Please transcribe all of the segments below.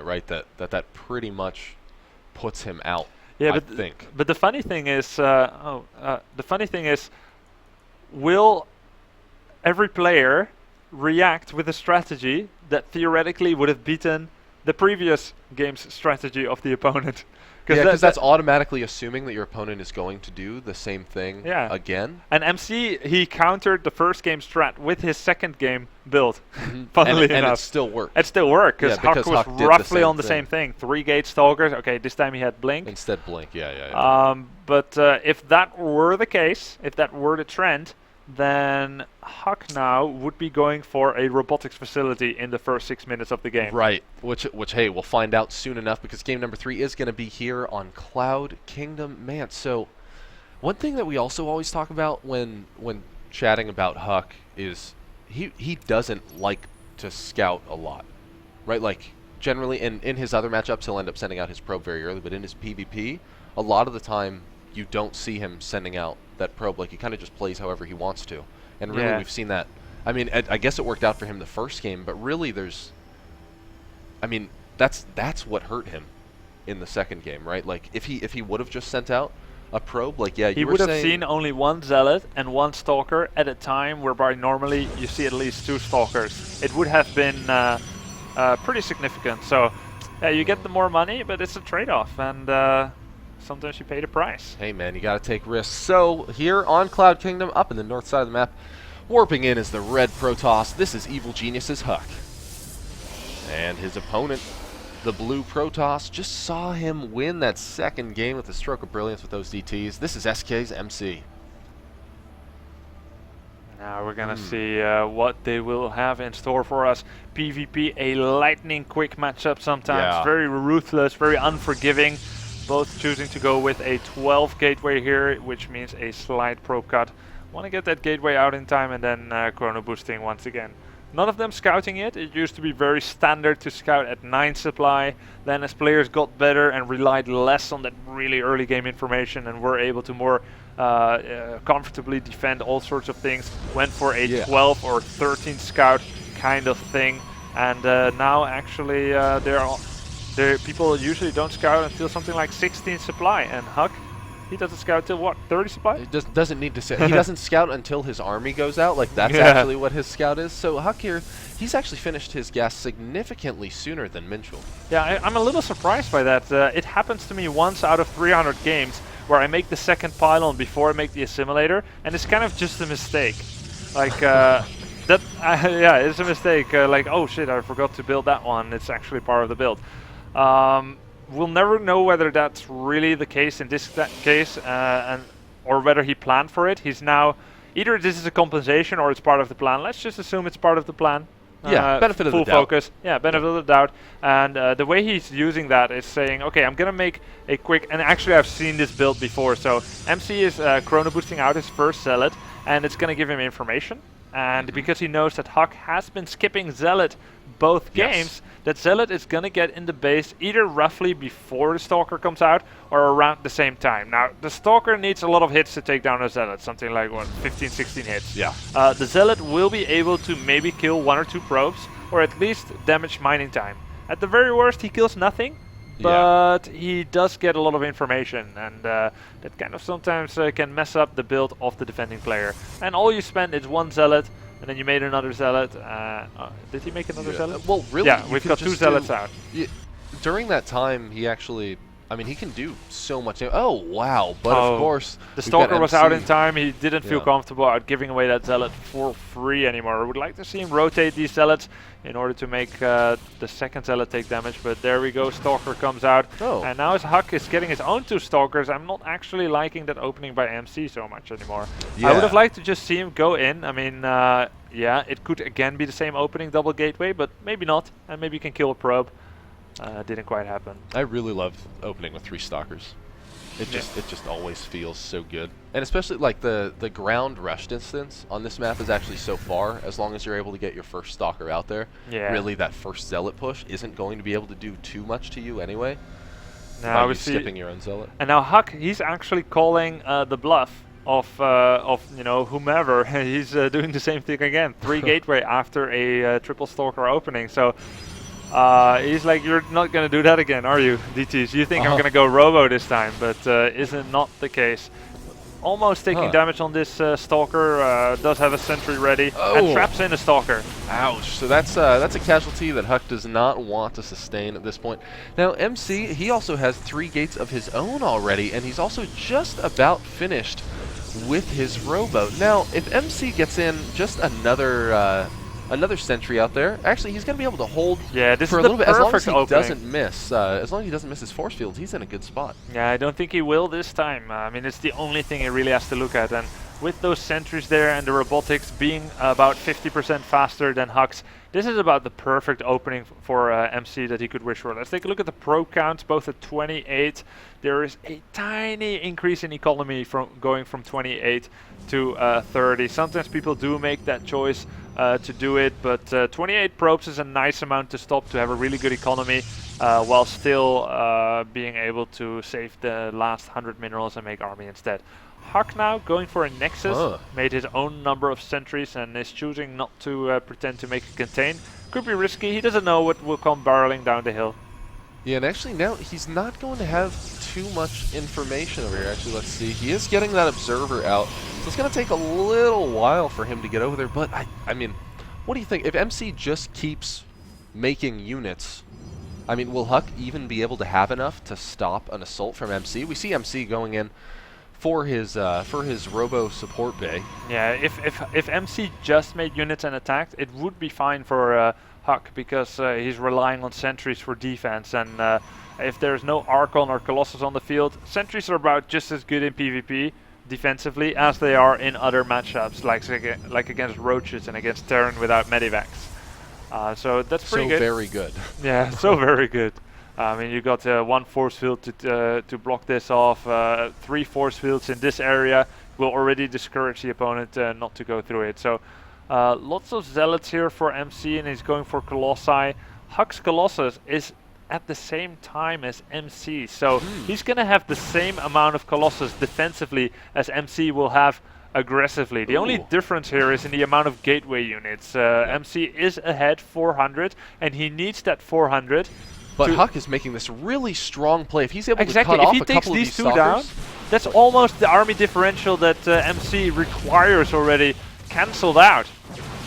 right? That pretty much puts him out. Yeah, I think. but the funny thing is, will every player react with a strategy that theoretically would have beaten the previous game's strategy of the opponent? Yeah, because that's automatically assuming that your opponent is going to do the same thing again. And MC, he countered the first game strat with his second game build. Funnily enough. And it still worked. It still worked, because Huck was roughly on the thing. same thing. 3 gate stalkers. Okay, this time he had Blink. Instead Blink, yeah. But if that were the case, if that were the trend, then Huck now would be going for a robotics facility in the first 6 minutes of the game. Right, which hey, we'll find out soon enough, because game number 3 is going to be here on Cloud Kingdom. Man, so one thing that we also always talk about when chatting about Huck is he doesn't like to scout a lot, right? Like, generally in his other matchups, he'll end up sending out his probe very early, but in his PvP, a lot of the time you don't see him sending out that probe. Like, he kind of just plays however he wants to. And really, we've seen that. I mean, I guess it worked out for him the first game, but really that's what hurt him in the second game, right? Like, if he would have just sent out a probe, like, yeah, he would have seen only 1 Zealot and 1 Stalker at a time, whereby normally you see at least 2 Stalkers. It would have been pretty significant. So, you get the more money, but it's a trade-off, and sometimes you pay the price. Hey man, you gotta take risks. So here on Cloud Kingdom, up in the north side of the map, warping in is the red Protoss. This is Evil Genius's Huck. And his opponent, the blue Protoss, just saw him win that second game with a stroke of brilliance with those DTs. This is SK's MC. Now we're gonna see what they will have in store for us. PvP, a lightning quick matchup sometimes. Very ruthless, very unforgiving. Both choosing to go with a 12 gateway here, which means a slight probe cut. Want to get that gateway out in time, and then chrono boosting once again. None of them scouting it. It used to be very standard to scout at 9 supply. Then as players got better and relied less on that really early game information and were able to more comfortably defend all sorts of things, went for a 12 or 13 scout kind of thing. And now actually people usually don't scout until something like 16 supply, and Huck, he doesn't scout till what, 30 supply? He doesn't need to say. He doesn't scout until his army goes out. Like, that's actually what his scout is. So Huck here, he's actually finished his gas significantly sooner than Minchul. Yeah, I'm a little surprised by that. It happens to me once out of 300 games where I make the second pylon before I make the assimilator, and it's kind of just a mistake. Like, it's a mistake. Like, oh shit, I forgot to build that one. It's actually part of the build. We'll never know whether that's really the case in this case, or whether he planned for it. He's now, either this is a compensation or it's part of the plan. Let's just assume it's part of the plan. Benefit of the doubt. Full focus. Yeah, benefit of the doubt. And the way he's using that is saying, okay, I'm going to make a quick, and actually I've seen this build before. So MC is chrono boosting out his first Zealot, and it's going to give him information. And because he knows that Huck has been skipping Zealot both games, that Zealot is going to get in the base either roughly before the Stalker comes out or around the same time. Now, the Stalker needs a lot of hits to take down a Zealot, something like, what, 15, 16 hits. Yeah. The Zealot will be able to maybe kill 1 or 2 probes, or at least damage mining time. At the very worst, he kills nothing, but he does get a lot of information, and that kind of sometimes can mess up the build of the defending player. And all you spend is 1 Zealot, and then you made another Zealot. Did he make another Zealot? Well, really, yeah, we've got 2 Zealots out. During that time, he actually, I mean, he can do so much. Oh, wow. But of course, the Stalker was out in time. He didn't feel comfortable out giving away that Zealot for free anymore. I would like to see him rotate these Zealots in order to make the second Zealot take damage. But there we go. Stalker comes out. And now his Huck is getting his own 2 Stalkers. I'm not actually liking that opening by MC so much anymore. I would have liked to just see him go in. I mean, yeah, it could again be the same opening double gateway, but maybe not. And maybe you can kill a probe. Didn't quite happen. I really love opening with 3 Stalkers. It just always feels so good. And especially like the ground rush distance on this map is actually so far, as long as you're able to get your first Stalker out there. Yeah. Really, that first Zealot push isn't going to be able to do too much to you anyway. Now we skipping your own Zealot. And now Huck, he's actually calling the bluff of you know, whomever. He's doing the same thing again. 3 gateway after a triple Stalker opening. So He's like, you're not going to do that again, are you, DTs? You think I'm going to go Robo this time, but isn't not the case. Almost taking damage on this Stalker, does have a sentry ready, and traps in a Stalker. Ouch. So that's a casualty that Huck does not want to sustain at this point. Now MC, he also has 3 gates of his own already, and he's also just about finished with his rowboat. Now, if MC gets in just another sentry out there, actually he's going to be able to hold for a little bit, as long as he doesn't miss. As long as he doesn't miss his force fields, he's in a good spot. Yeah, I don't think he will this time. I mean, it's the only thing he really has to look at, and with those sentries there and the robotics being about 50% faster than Huck's, this is about the perfect opening for MC that he could wish for. Let's take a look at the probe counts, both at 28. There is a tiny increase in economy from going from 28 to 30. Sometimes people do make that choice to do it, but 28 probes is a nice amount to stop to have a really good economy while still being able to save the last 100 minerals and make army instead. Huck now going for a Nexus, made his own number of sentries and is choosing not to pretend to make a contain. Could be risky, he doesn't know what will come barreling down the hill. Yeah, and actually now he's not going to have too much information over here. Actually, let's see. He is getting that observer out, so it's going to take a little while for him to get over there. But, I mean, what do you think? If MC just keeps making units, I mean, will Huck even be able to have enough to stop an assault from MC? We see MC going in for his Robo support bay. Yeah, if MC just made units and attacked, it would be fine for Huck, because he's relying on sentries for defense, and if there's no Archon or Colossus on the field, sentries are about just as good in PvP defensively as they are in other matchups, like against Roaches and against Terran without Medivacs. So that's pretty good. So very good. Yeah, so very good. I mean, you got 1 force field to block this off, 3 force fields in this area will already discourage the opponent not to go through it. So lots of Zealots here for MC, and he's going for Colossi. Huck's Colossus is at the same time as MC, so he's going to have the same amount of Colossus defensively as MC will have aggressively. The only difference here is in the amount of gateway units. MC is ahead 400, and he needs that 400. But Huck is making this really strong play. If he's able to cut off a couple of these two down, that's almost the army differential that MC requires already cancelled out.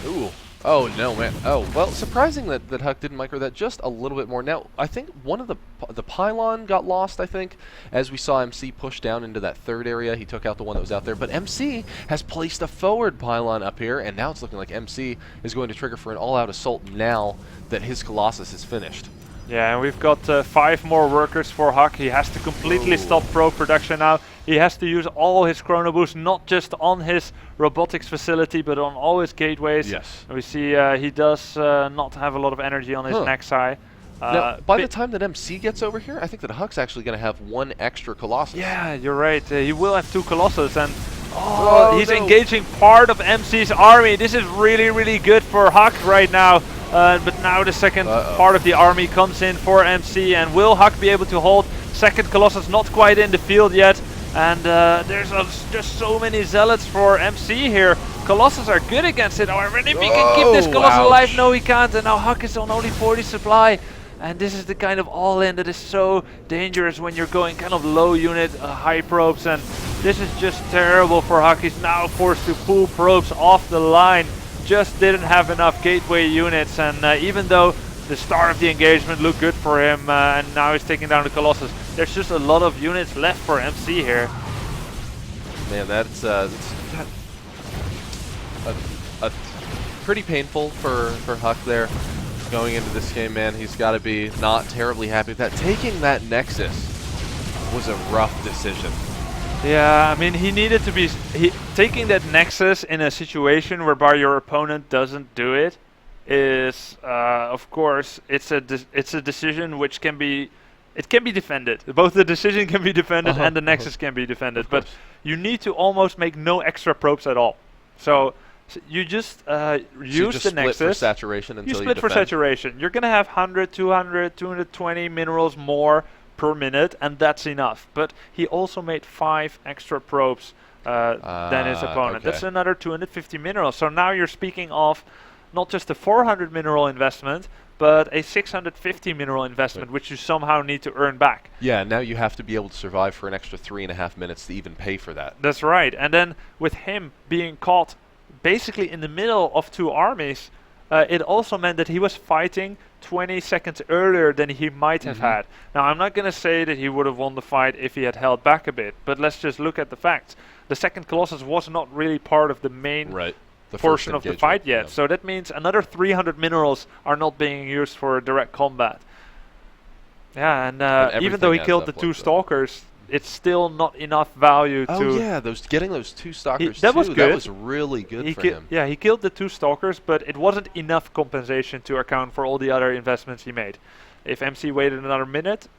Ooh. Oh, no, man. Oh, well, surprising that Huck didn't micro that just a little bit more. Now, I think one of the pylon got lost, I think, as we saw MC push down into that 3rd area. He took out the one that was out there. But MC has placed a forward pylon up here, and now it's looking like MC is going to trigger for an all-out assault now that his Colossus is finished. Yeah, and we've got 5 more workers for Huck. He has to completely stop probe production now. He has to use all his chrono boost, not just on his robotics facility, but on all his gateways. Yes. And we see he does not have a lot of energy on his Nexi. Now, by the time that MC gets over here, I think that Huck's actually going to have 1 extra Colossus. Yeah, you're right. He will have 2 Colossus, and he's engaging part of MC's army. This is really, really good for Huck right now. But now the second part of the army comes in for MC, and will Huck be able to hold? Second Colossus not quite in the field yet, and there's just so many Zealots for MC here. Colossus are good against it, however, and if he can keep this Colossus alive, no he can't, and now Huck is on only 40 supply. And this is the kind of all-in that is so dangerous when you're going kind of low unit, high probes, and this is just terrible for Huck. He's now forced to pull probes off the line. Just didn't have enough gateway units, and even though the start of the engagement looked good for him, and now he's taking down the Colossus, there's just a lot of units left for MC here. Man, that's pretty painful for Huck there going into this game, man. He's got to be not terribly happy with that. Taking that Nexus was a rough decision. Yeah, I mean, he needed to be taking that Nexus in a situation whereby your opponent doesn't do it is, of course, it's a decision which can be defended. Both the decision can be defended and the Nexus can be defended. But you need to almost make no extra probes at all. So you just use the Nexus. Split for saturation until you split for saturation. You're gonna have 100, 200, 220 minerals more per minute, and that's enough. But he also made 5 extra probes than his opponent. Okay. That's another 250 minerals. So now you're speaking of not just a 400 mineral investment, but a 650 mineral investment, which you somehow need to earn back. Yeah, now you have to be able to survive for an extra 3.5 minutes to even pay for that. That's right. And then with him being caught basically in the middle of two armies, it also meant that he was fighting 20 seconds earlier than he might have had. Now, I'm not going to say that he would have won the fight if he had held back a bit, but let's just look at the facts. The second Colossus was not really part of the main portion of the fight yet, so that means another 300 minerals are not being used for direct combat. Yeah, and even though he killed the two Stalkers, it's still not enough value to... Oh yeah, getting those two Stalkers that was good. That was really good for him. Yeah, he killed the two Stalkers, but it wasn't enough compensation to account for all the other investments he made. If MC waited another minute,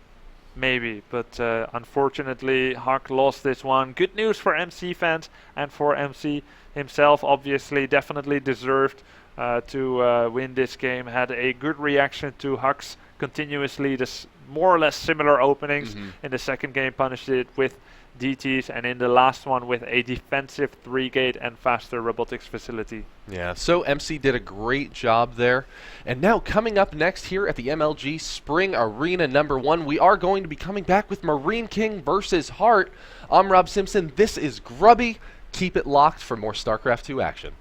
maybe, but unfortunately Huck lost this one. Good news for MC fans and for MC himself, obviously, definitely deserved to win this game. Had a good reaction to Huck's continuously more or less similar openings. In the second game, punished it with DTs, and in the last one with a defensive 3-gate and faster robotics facility. Yeah, so MC did a great job there. And now coming up next here at the MLG Spring Arena #1, we are going to be coming back with Marine King versus Hart. I'm Rob Simpson, this is Grubby. Keep it locked for more StarCraft 2 action.